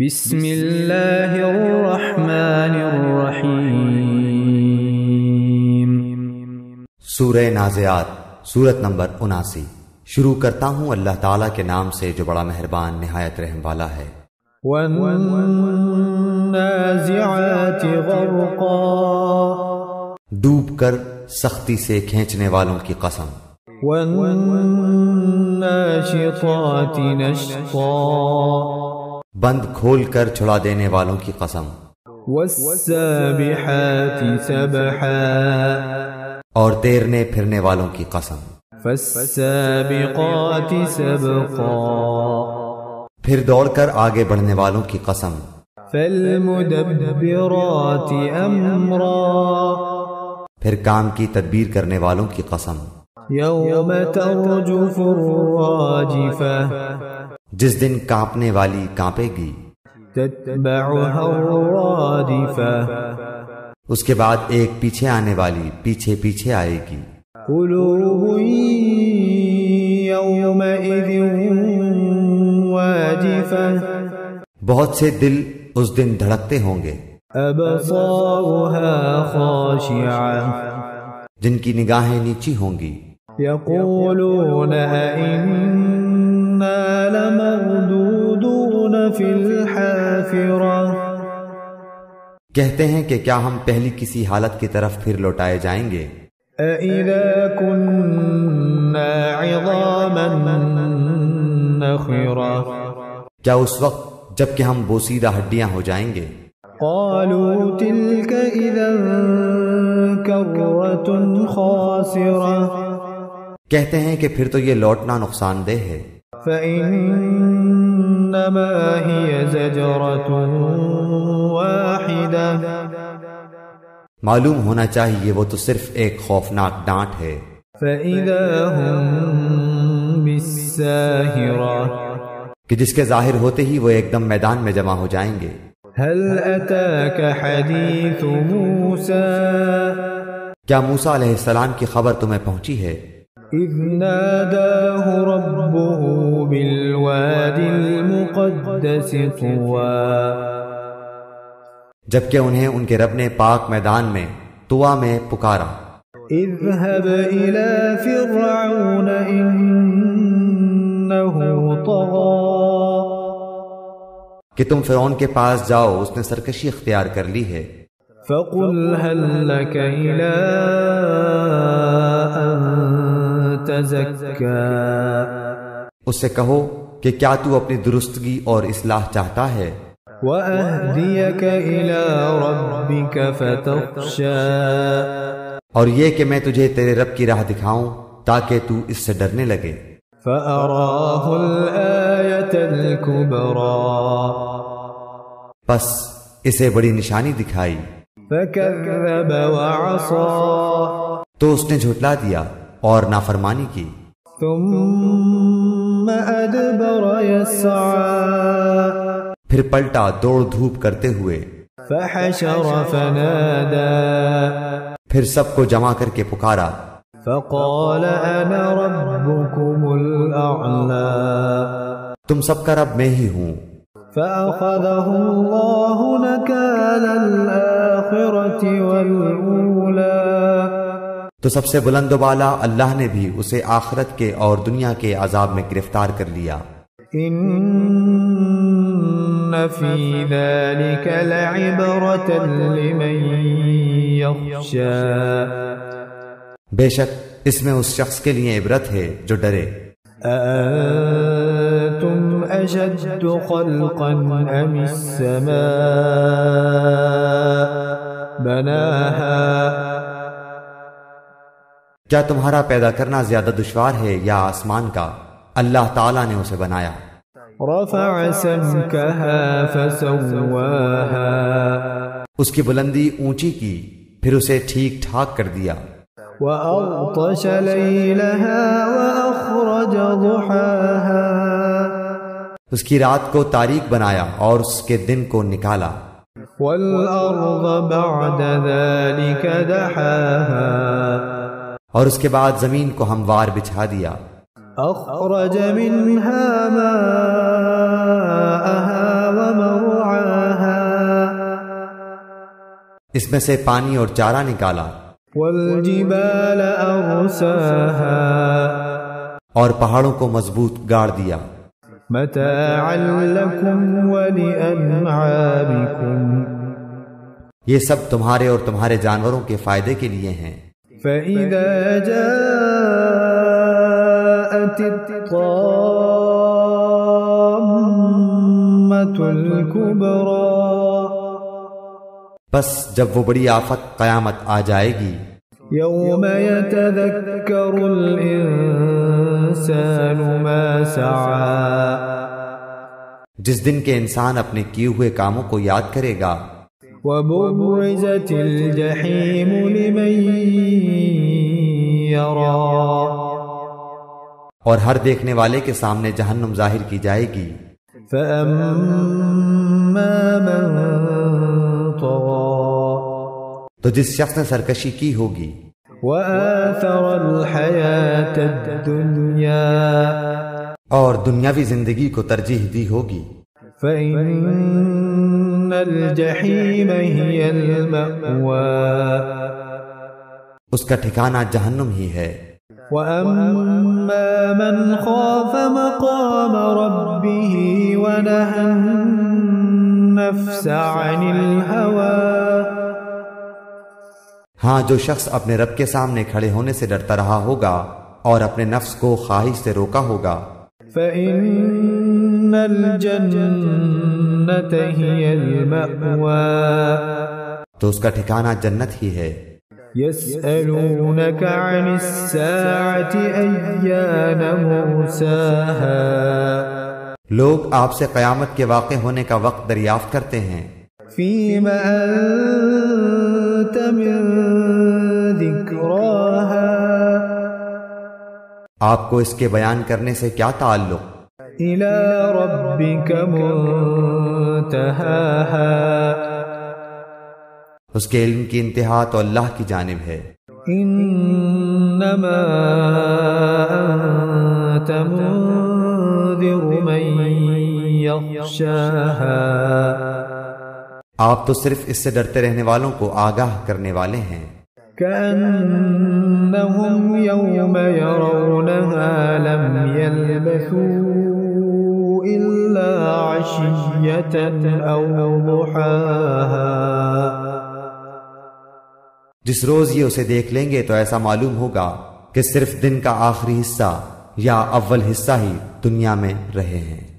بسم اللہ الرحمن الرحیم۔ سورہ نازعات، سورت نمبر 79۔ شروع کرتا ہوں اللہ تعالیٰ کے نام سے جو بڑا مہربان نہایت رحم والا ہے۔ والنازعات غرقا، ڈوب کر سختی سے کھینچنے والوں کی قسم۔ والناشطات نشطا، بند کھول کر چھڑا دینے والوں کی قسم۔ والسابحات سبحا، اور تیرنے پھرنے والوں کی قسم۔ فالسابقات سبقا، پھر دوڑ کر آگے بڑھنے والوں کی قسم۔ فالمدبرات امرا، پھر کام کی تدبیر کرنے والوں کی قسم۔ یوم ترجف الراجفہ، جس دن کانپنے والی کانپے گی۔ تتبعها الرادفہ، اس کے بعد ایک پیچھے آنے والی پیچھے پیچھے آئے گی۔ قلوب یومئذ واجفہ، بہت سے دل اس دن دھڑکتے ہوں گے۔ ابصارها خاشعہ، جن کی نگاہیں نیچی ہوں گی۔ یقولون ائنا لمردودون فی الحافرہ، کہتے ہیں کہ کیا ہم پہلی کسی حالت کی طرف پھر لوٹائے جائیں گے؟ اَإِذَا كُنَّا عِظَامًا نَخِرَةً، کیا اس وقت جب کہ ہم بوسیدہ ہڈیاں ہو جائیں گے؟ قالوا تلك اذا كرة خاسرة، کہتے ہیں کہ پھر تو یہ لوٹنا نقصان دہ ہے۔ فإنما هي زجرة واحدة، معلوم ہونا چاہیے وہ تو صرف ایک خوفناک ڈانٹ ہے۔ فإذا هم بالساهرة، کہ جس کے ظاہر ہوتے ہی وہ ایک دم میدان میں جمع ہو جائیں گے۔ هل أتاك حديث موسى، کیا موسیٰ علیہ السلام کی خبر تمہیں پہنچی ہے؟ إذ ناداه ربه بالواد المقدس طوى، جبکہ انہیں ان کے رب نے پاک میدان میں طوا میں پکارا۔ اذهب إلى فرعون إنه طغى، کہ تم فرعون کے پاس جاؤ، اس نے سرکشی اختیار کر لی ہے۔ فقل هل لك إلى أن تزكى، اس سے کہو کہ کیا تو اپنی درستگی اور اصلاح چاہتا ہے؟ وأهديك إلى ربك فتخشى، اور یہ کہ میں تجھے تیرے رب کی راہ دکھاؤں تاکہ تو اس سے ڈرنے لگے۔ فأراه الآية الكبرى، پس اسے بڑی نشانی دکھائی۔ فكذب وعصى، تو اس نے جھٹلا دیا اور نافرمانی کی۔ ثم أدبر يسعى، پھر پلٹا دوڑ دھوپ کرتے ہوئے۔ فحشر فنادى، پھر سب کو جمع کر کے پکارا۔ فقال أنا ربكم الأعلى، تم سب کا رب میں ہی ہوں۔ فأخذه الله نكال الآخرة والأولى، تو سب سے بلند و بالا اللہ نے بھی اسے آخرت کے اور دنیا کے عذاب میں گرفتار کر لیا۔ إن في ذلك لعبرة لمن يخشى، بے شک اس میں اس شخص کے لیے عبرت ہے جو ڈرے۔ أأنتم أشد خلقا أم السماء بناها، کیا تمہارا پیدا کرنا زیادہ دشوار ہے یا آسمان کا؟ اللہ تعالیٰ نے اسے بنایا۔ رفع سمكها فسواها، اس کی بلندی اونچی کی پھر اسے ٹھیک ٹھاک کر دیا۔ وأغطش ليلها وأخرج ضحاها، اس کی رات کو تاریک بنایا اور اس کے دن کو نکالا۔ والأرض بعد ذلك دحاها، اور اس کے بعد زمین کو ہموار بچھا دیا۔ أخرج منها ماءها ومرعاها اس میں سے پانی اور چارہ نکالا، والجبال أرساها اور پہاڑوں کو مضبوط گاڑ دیا، متاعا لكم ولأنعامكم یہ سب تمہارے اور تمہارے جانوروں کے فائدے کے لیے ہیں۔ فإذا جاءت الطامة الكبرى بس جب وہ بڑی آفت قیامت آ جائے گی، يوم يتذكر الإنسان ما سعى جس دن کے انسان اپنے کیے ہوئے کاموں کو یاد کرے گا، وبرزت الجحيم لمن يرى اور ہر دیکھنے والے کے سامنے جہنم ظاہر کی جائے گی، فأما من طغى تو جس شخص نے سرکشی کی ہوگی وآثر الحياة الدنيا اور دنیاوی زندگی کو ترجیح دی ہوگی، فإن الجحيم هي المأوى اس کا ٹھکانہ جہنم ہی ہے۔ وأما من خاف مقام ربه ونهى النفس عن الهوى ہاں جو شخص اپنے رب کے سامنے کھڑے ہونے سے ڈرتا رہا ہوگا اور اپنے نفس کو خواہش سے روکا ہوگا، فإن الجنة هي المأوى تو اس کا ٹھکانہ جنت ہی ہے۔ يسألونك عن الساعة أيان مرساها لوگ آپ سے قیامت کے واقع ہونے کا وقت دریافت کرتے ہیں، فيما أنت من ذكراها آپ کو اس کے بیان کرنے سے کیا تعلق؟ إلى ربك منتهاها اس کے علم کی انتہا تو اللہ کی جانب ہے۔ إنما أنت منذر من يخشاها آپ تو صرف اس سے ڈرتے رہنے والوں کو آگاہ کرنے والے ہیں، كأنهم يوم يرونها لم يلبثوا إلا عشية أو ضحاها جس روز یہ اسے دیکھ لیں گے تو ایسا معلوم ہوگا کہ صرف دن کا آخری حصہ یا اول حصہ ہی دنیا میں رہے ہیں۔